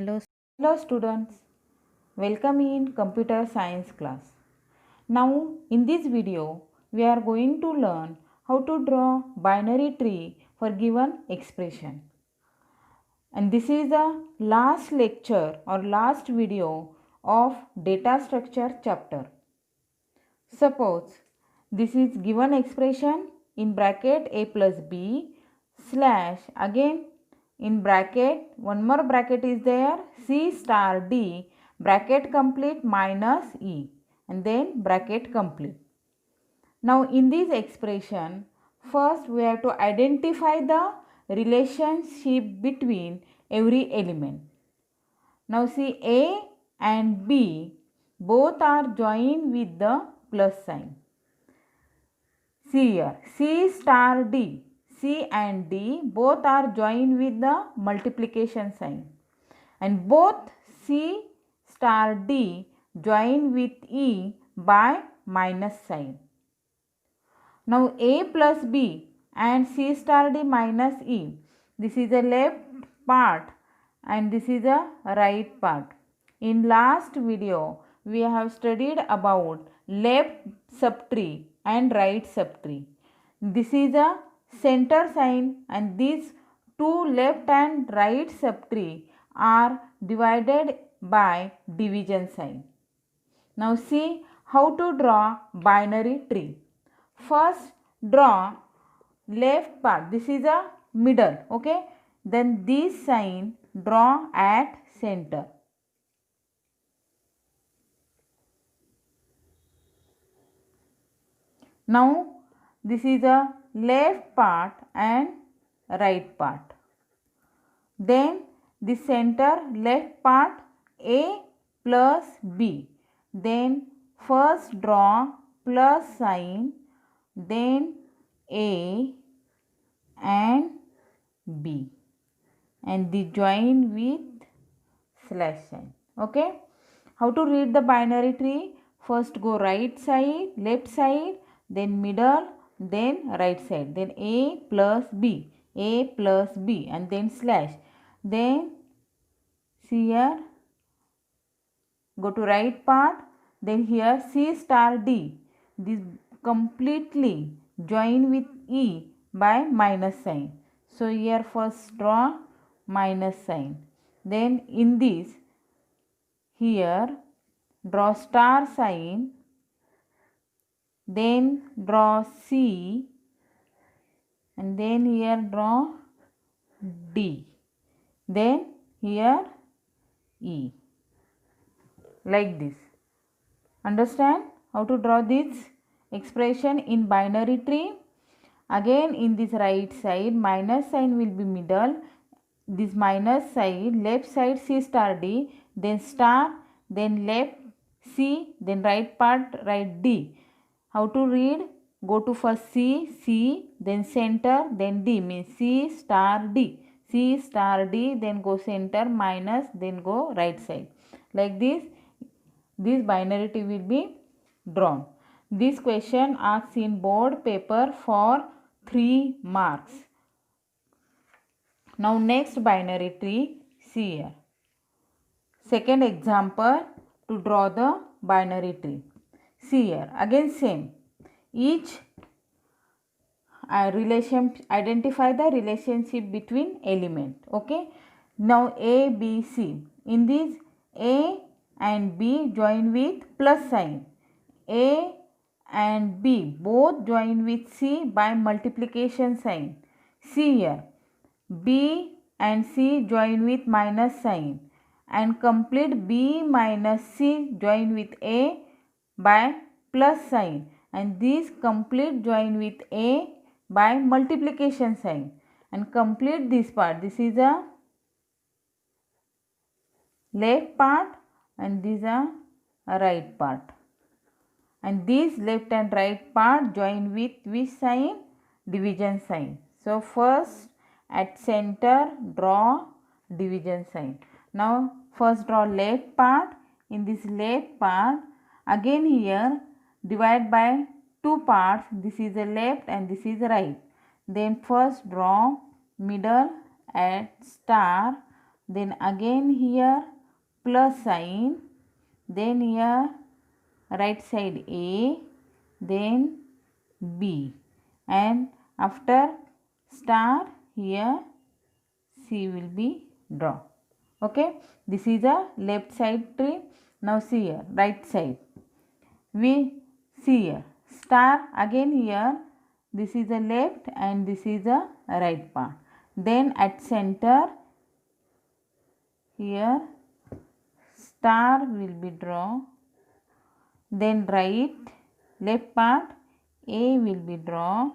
Hello students, welcome in computer science class. Now in this video we are going to learn how to draw binary tree for given expression. And this is the last lecture or last video of data structure chapter. Suppose this is given expression in bracket a plus b slash again in bracket one more bracket is there c star d bracket complete minus e and then bracket complete. Now in this expression first we have to identify the relationship between every element. Now see a and b both are joined with the plus sign. See here c star d, c and d both are joined with the multiplication sign and both c star d join with e by minus sign. Now a plus b and c star d minus e, this is the left part and this is the right part. In last video we have studied about left subtree and right subtree. This is a center sign and these two left and right subtree are divided by division sign. Now see how to draw binary tree. First draw left part, this is a middle, okay. Then this sign draw at center. Now this is a left part and right part. Then the center left part a plus b. Then first draw plus sign, then a and b and the join with slash sign. Okay. How to read the binary tree? First go right side, left side, then middle, then right side, then a plus b and then slash. Then see here, go to right part, then here c star d, this completely join with e by minus sign. So here first draw minus sign, then in this here draw star sign, then draw C and then here draw D, then here E, like this. Understand how to draw this expression in binary tree? Again in this right side minus sign will be middle, this minus side left side c star d, then star, then left c, then right part right d. How to read? Go to first c, then center, then d, means c star d, then go center minus, then go right side. Like this binary tree will be drawn. This question asks in board paper for 3 marks. Now next binary tree, see here. Second example to draw the binary tree. See here, again same. Each identify the relationship between element. Okay. Now A, B, C. In this A and B join with plus sign. A and B both join with C by multiplication sign. See here. B and C join with minus sign and complete B minus C join with A by plus sign and these complete join with A by multiplication sign and complete this part. This is a left part and this is a right part. And this left and right part join with which sign? Division sign. So first at center draw division sign. Now first draw left part. In this left part again here divide by two parts. This is the left and this is the right. Then first draw middle at star, then again here plus sign, then here right side A, then B, and after star here C will be drawn. Okay, this is a left side tree. Now see here right side, we see here star again here, this is a left and this is a right part. Then at center here star will be drawn, then right left part A will be drawn,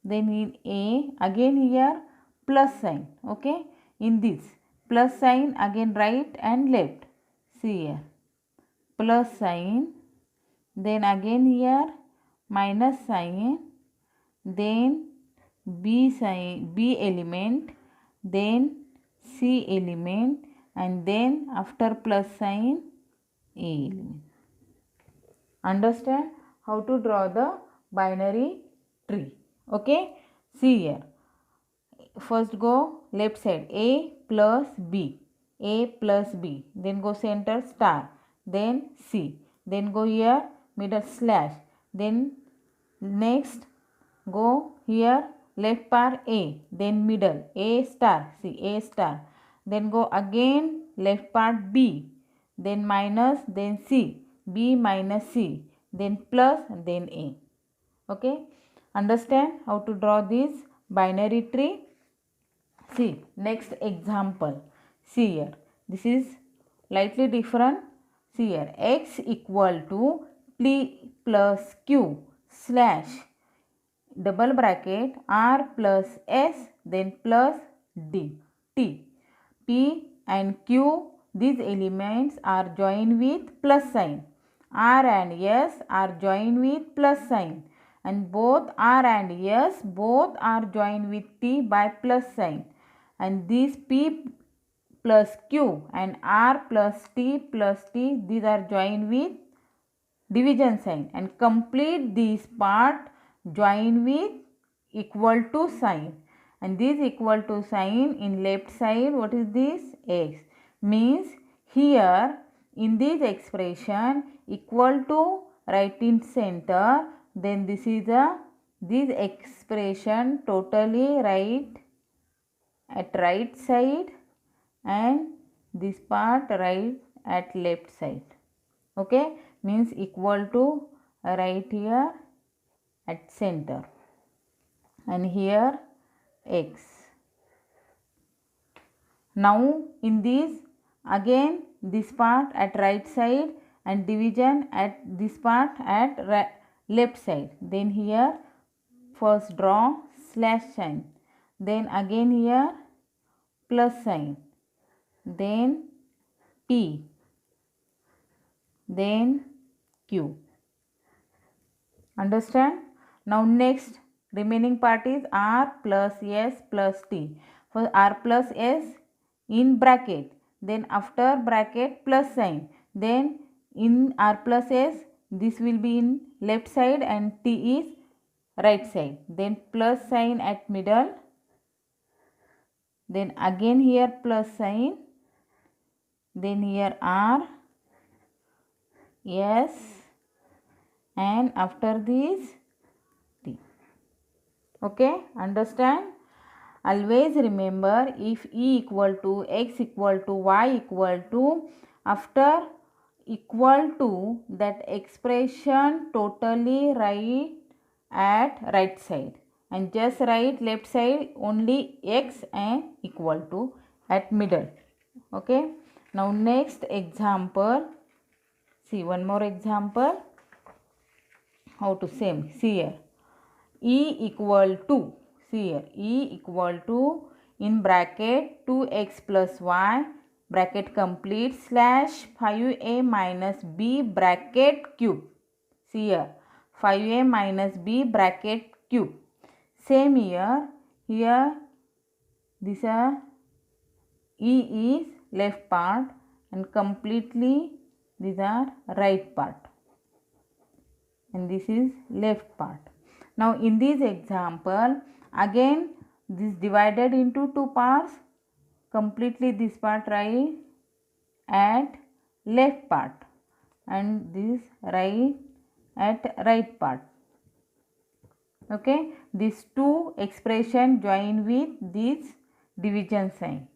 then in A again here plus sign. Okay, in this plus sign again right and left, see here plus sign, then again here minus sign, then B sign, B element, then C element, and then after plus sign A element. Understand how to draw the binary tree. Okay, see here first go left side A plus B, A plus B, then go center star, then C, then go here middle slash, then next go here left part A, then middle A star, see A star, then go again left part B, then minus, then C, B minus C, then plus, then A. Okay, understand how to draw this binary tree? See next example. See here, this is slightly different. See here, x equal to p plus q slash double bracket r plus s, then plus d t. P and q, these elements are joined with plus sign. R and S are joined with plus sign, and both R and S both are joined with T by plus sign, and these P plus Q and R plus T, these are joined with division sign, and complete this part join with equal to sign, and this equal to sign in left side, what is this? X, means here in this expression equal to right in center, then this is this expression totally right at right side, and this part right at left side. Okay, means equal to right here at center, and here x. Now in this again this part at right side and division at this part at left side, then here first draw slash sign, then again here plus sign, then P, then Q. Understand? Now next remaining part is R plus S plus T. For R plus S in bracket, then after bracket plus sign, then in R plus S this will be in left side and T is right side, then plus sign at middle, then again here plus sign, then here R, S, and after this T. Okay, understand? Always remember, if E equal to X equal to Y equal to, after equal to, that expression totally write at right side, and just write left side only X and equal to at middle. Okay, now next example, see one more example how to same. See here, E equal to, see here, E equal to in bracket 2x plus y bracket complete slash 5a minus b bracket cube. See here, 5a minus b bracket cube. Same here, this E is left part and completely these are right part, and this is left part. Now in this example again this divided into two parts, completely this part write at left part and this write at right part. Okay, these two expression join with this division sign.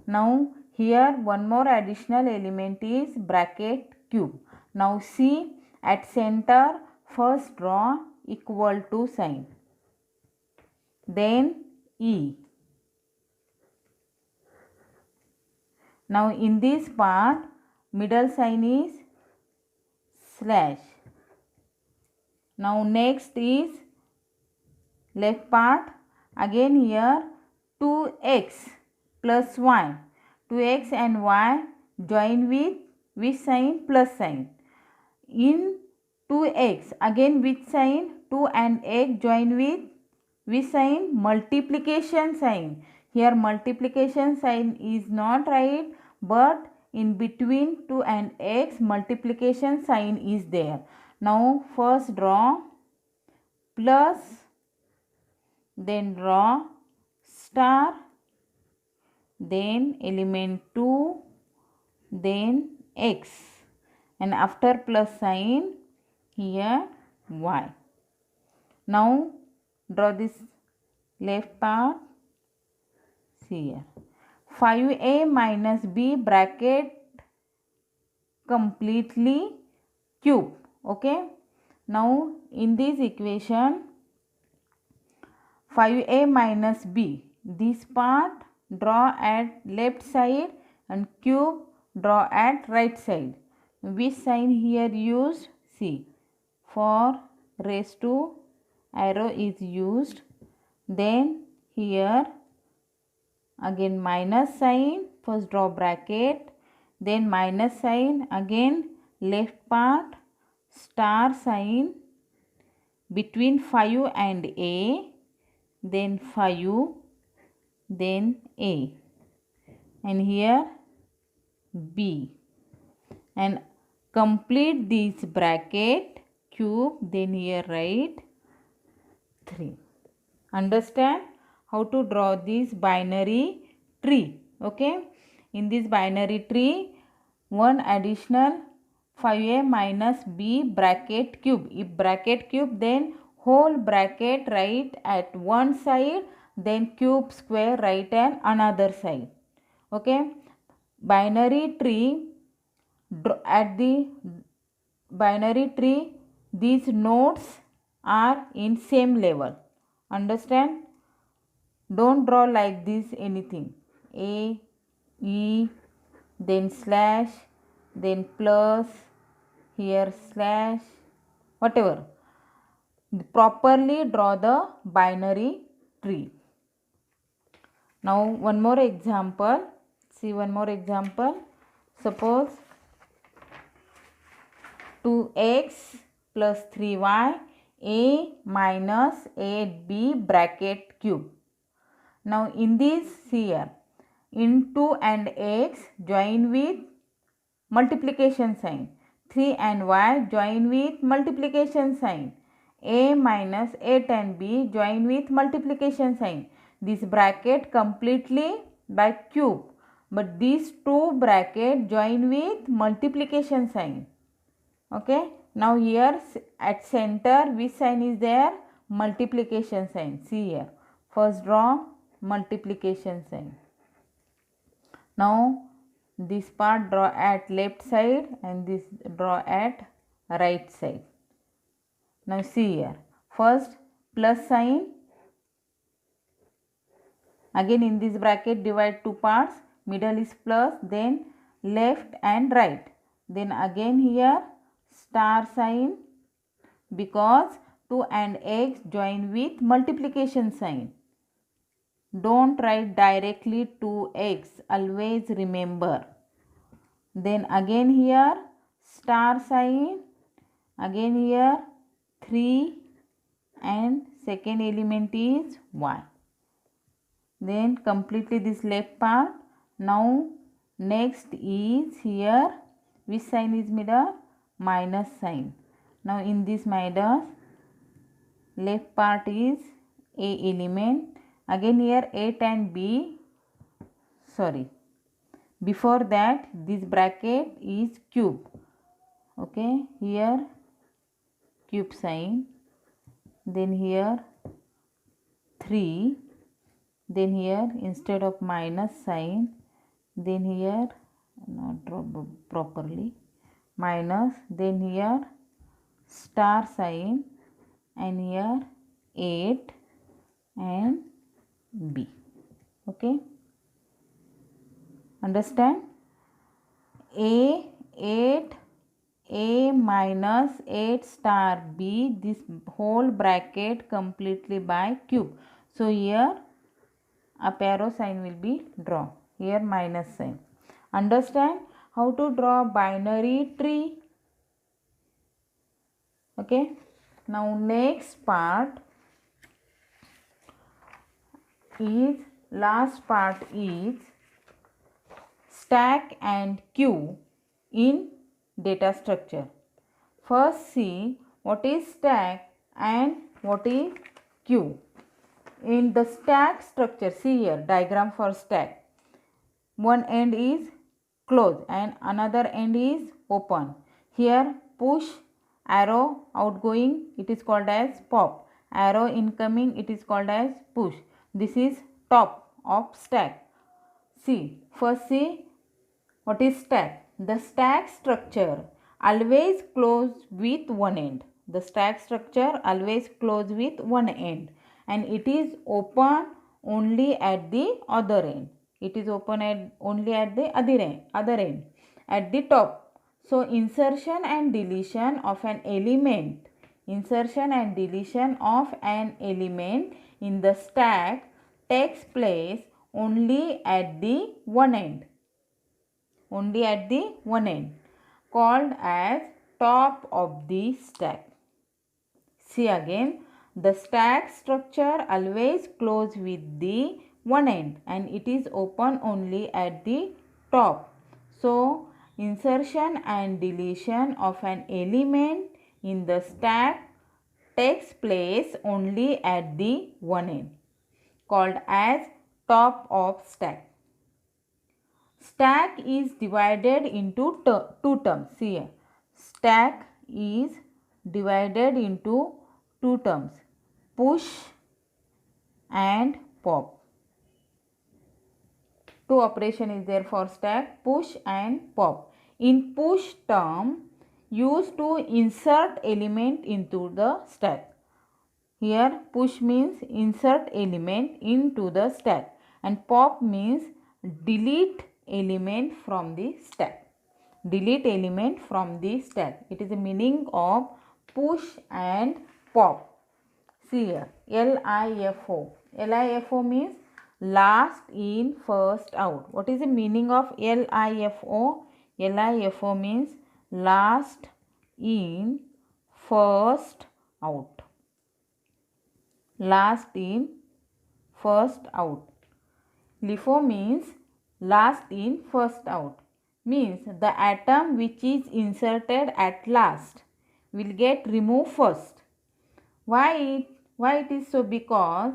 Now here one more additional element is bracket cube. Now see, at center first draw equal to sign, then E. Now in this part middle sign is slash. Now next is left part, again here 2x plus y. 2x and y join with which sign? Plus sign. In 2x again which sign? 2 and x join with which sign? Multiplication sign. Here multiplication sign is not right, but in between 2 and x multiplication sign is there. Now first draw plus, then draw star, then element 2, then x, and after plus sign here y. Now draw this left part. See here 5a minus b bracket completely cube. Okay, now in this equation 5a minus b, this part draw at left side and cube draw at right side. Which sign here used? See, for raised to arrow is used. Then here again minus sign, first draw bracket, then minus sign, again left part star sign between 5 and a, then 5, then a, and here b, and complete this bracket cube, then here write 3. Understand how to draw this binary tree? Okay, in this binary tree one additional 5a minus b bracket cube. If bracket cube, then whole bracket write at one side, then cube square write at another side. Okay, binary tree, at the binary tree these nodes are in same level. Understand? Don't draw like this anything. A, E, then slash, then plus, here slash, whatever. Properly draw the binary tree. Now one more example. See one more example. Suppose 2x plus 3y a minus 8b bracket cube. Now in this, see here, in 2 and x join with multiplication sign, 3 and y join with multiplication sign, a minus 8 and b join with multiplication sign. This bracket completely by cube, but these two bracket join with multiplication sign. Okay, now here at center which sign is there? Multiplication sign. See here, first draw multiplication sign. Now this part draw at left side and this draw at right side. Now see here, first plus sign, again in this bracket divide two parts, middle is plus, then left and right, then again here star sign, because 2 and x join with multiplication sign. Don't write directly 2x, always remember. Then again here star sign, again here 3 and second element is y. Then completely this left part. Now next is here, which sign is middle? Minus sign. Now in this minus, left part is a element, again here 8 and b sorry, before that this bracket is cube. Okay, here cube sign, then here 3, then here instead of minus sign, then here not draw properly minus, then here star sign, and here 8 and B. Okay, understand? A 8, A minus 8 star B, this whole bracket completely by cube. So here up arrow sign will be drawn, here minus sign. Understand how to draw binary tree? Okay, now next part is, last part is stack and queue in data structure. First see what is stack and what is queue. In the stack structure, see here diagram for stack. One end is close and another end is open. Here push arrow outgoing, it is called as pop. Arrow incoming, it is called as push. This is top of stack. First see what is stack. The stack structure always close with one end. The stack structure always close with one end, and it is open only at the other end. It is open only at the other end at the top. So insertion and deletion of an element, insertion and deletion of an element in the stack takes place only at the one end. Only at the one end, called as top of the stack. See again, the stack structure always close with the one end and it is open only at the top. So insertion and deletion of an element in the stack takes place only at the one end, called as top of stack. Stack is divided into two terms. See here, stack is divided into two terms, push and pop. Two operation is there for stack, push and pop. In push term, used to insert element into the stack. Here push means insert element into the stack and pop means delete element from the stack. Delete element from the stack. It is the meaning of push and pop. See here, LIFO. LIFO means last in, first out. What is the meaning of LIFO? LIFO means last in, first out. Last in, first out. LIFO means last in, first out. Means the atom which is inserted at last will get removed first. Why it is so? Because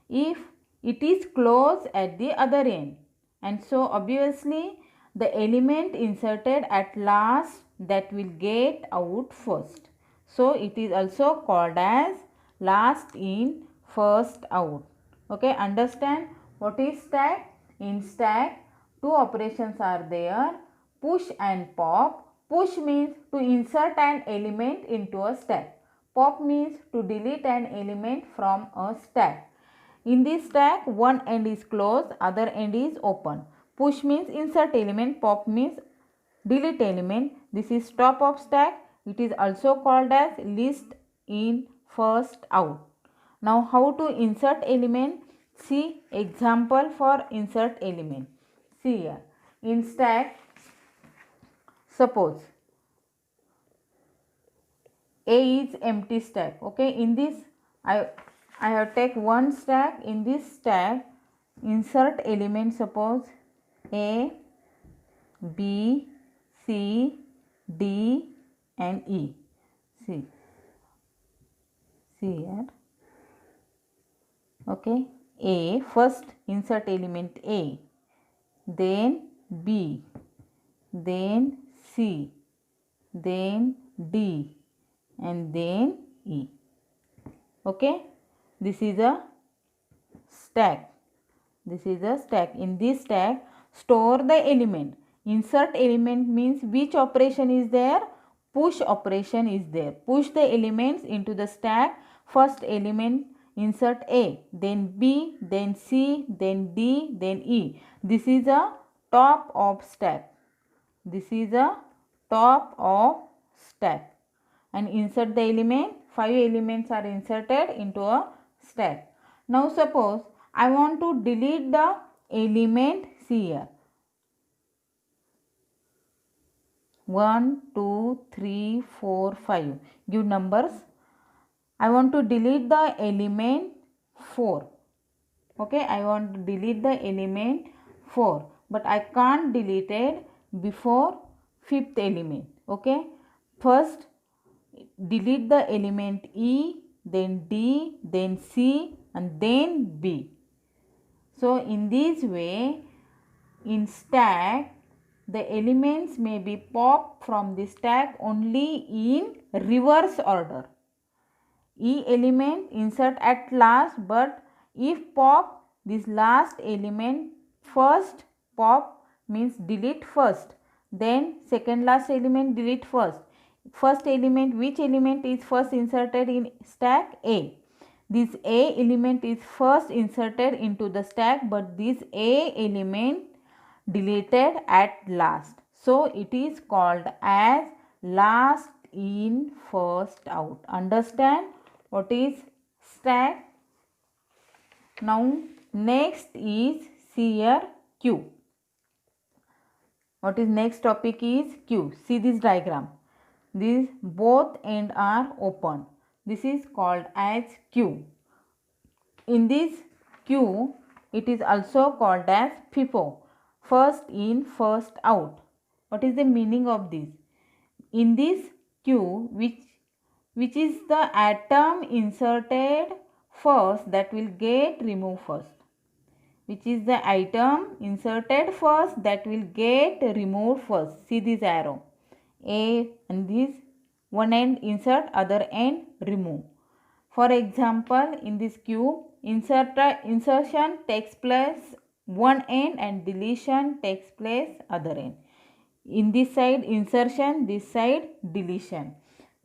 if it is close at the other end, and so obviously the element inserted at last that will get out first. So it is also called as last in, first out. Okay, understand what is stack? In stack, two operations are there, push and pop. Push means to insert an element into a stack. Pop means to delete an element from a stack. In this stack, one end is closed, other end is open. Push means insert element, pop means delete element. This is top of stack. It is also called as list in, first out. Now how to insert element? See example for insert element. See here, in stack, suppose A is empty stack. Okay, in this I have take one stack. In this stack, insert element, suppose A, B, C, D and E. See here. Okay, A, first insert element A, then B, then C, then D, and then E. Okay, this is a stack. This is a stack. In this stack, store the element. Insert element means which operation is there? Push operation is there. Push the elements into the stack. First element insert A, then B, then C, then D, then E. This is a top of stack. This is a top of stack. And insert the element. 5 elements are inserted into a stack. Now suppose I want to delete the element C here. 1, 2, 3, 4, 5. Give numbers. I want to delete the element 4. Okay, I want to delete the element 4. But I can't delete it before 5th element. Okay, first delete the element E, then D, then C, and then B. So in this way, in stack, the elements may be popped from the stack only in reverse order. E element insert at last, but if pop this last element first, pop means delete first, then second last element delete first. First element, which element is first inserted in stack? A. This A element is first inserted into the stack, but this A element deleted at last. So it is called as last in first out. Understand what is stack? Now next is see here Q. What is next topic is Q. See this diagram. These both ends are open. This is called as Q. In this Q, it is also called as FIFO. First in, first out. What is the meaning of this? In this Q, which is the atom inserted first that will get removed first. Which is the item inserted first that will get removed first. See this arrow. A and this one end insert, other end remove. For example, in this Q, insertion takes place one end and deletion takes place other end. In this side insertion, this side deletion.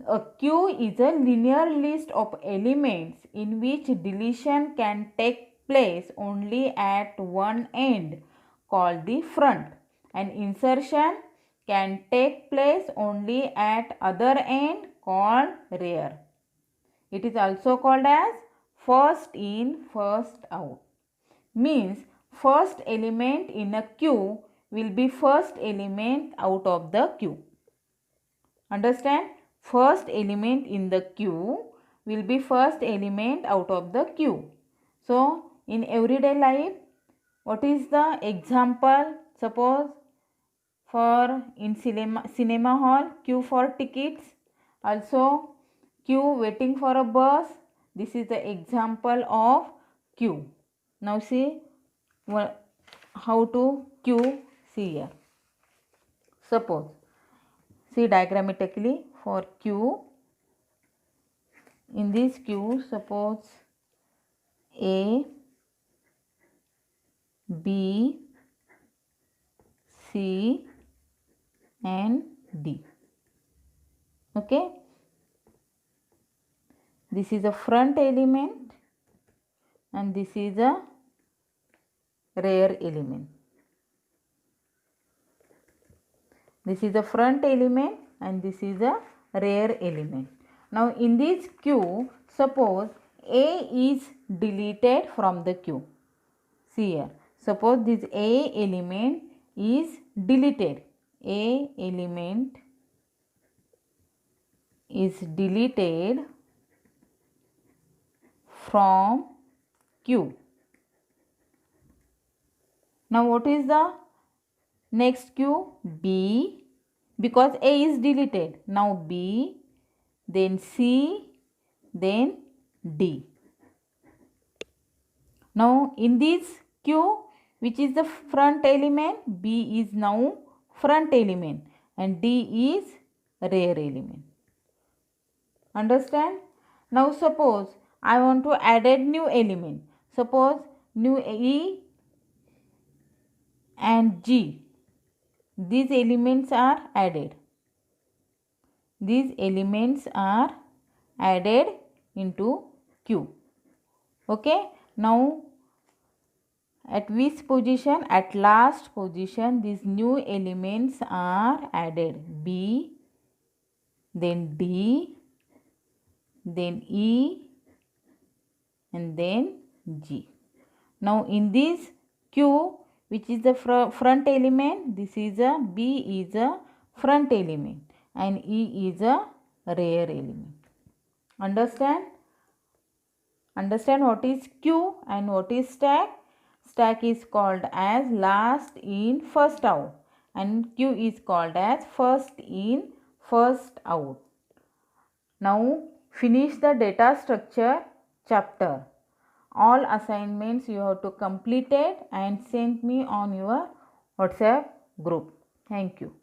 A Q is a linear list of elements in which deletion can take place only at one end, called the front, and insertion can take place only at other end, called rear. It is also called as first in, first out. Means first element in a Q will be first element out of the Q. Understand? First element in the Q will be first element out of the Q. So in everyday life, what is the example? Suppose for in cinema hall, queue for tickets, also queue waiting for a bus. This is the example of queue. Now see how to queue. See here. Suppose, see diagrammatically for queue. In this queue, suppose A, B, C and D. Okay. This is a front element and this is a rear element. This is a front element and this is a rear element. Now in this queue, suppose A is deleted from the queue. See here. Suppose this A element is deleted. A element is deleted from Q. Now what is the next Q? B, because A is deleted. Now B, then C, then D. Now in this Q, which is the front element? B is now front element and D is rear element. Understand? Now suppose I want to add a new element. Suppose new E and G. These elements are added. These elements are added into Q. Okay. Now at which position? At last position these new elements are added. B, then D, then E and then G. Now in this Q, which is the front element, this is a B is a front element and E is a rear element. Understand? Understand what is Q and what is stack? Stack is called as last in first out and Q is called as first in first out. Now finish the data structure chapter. All assignments you have to complete it and send me on your WhatsApp group. Thank you.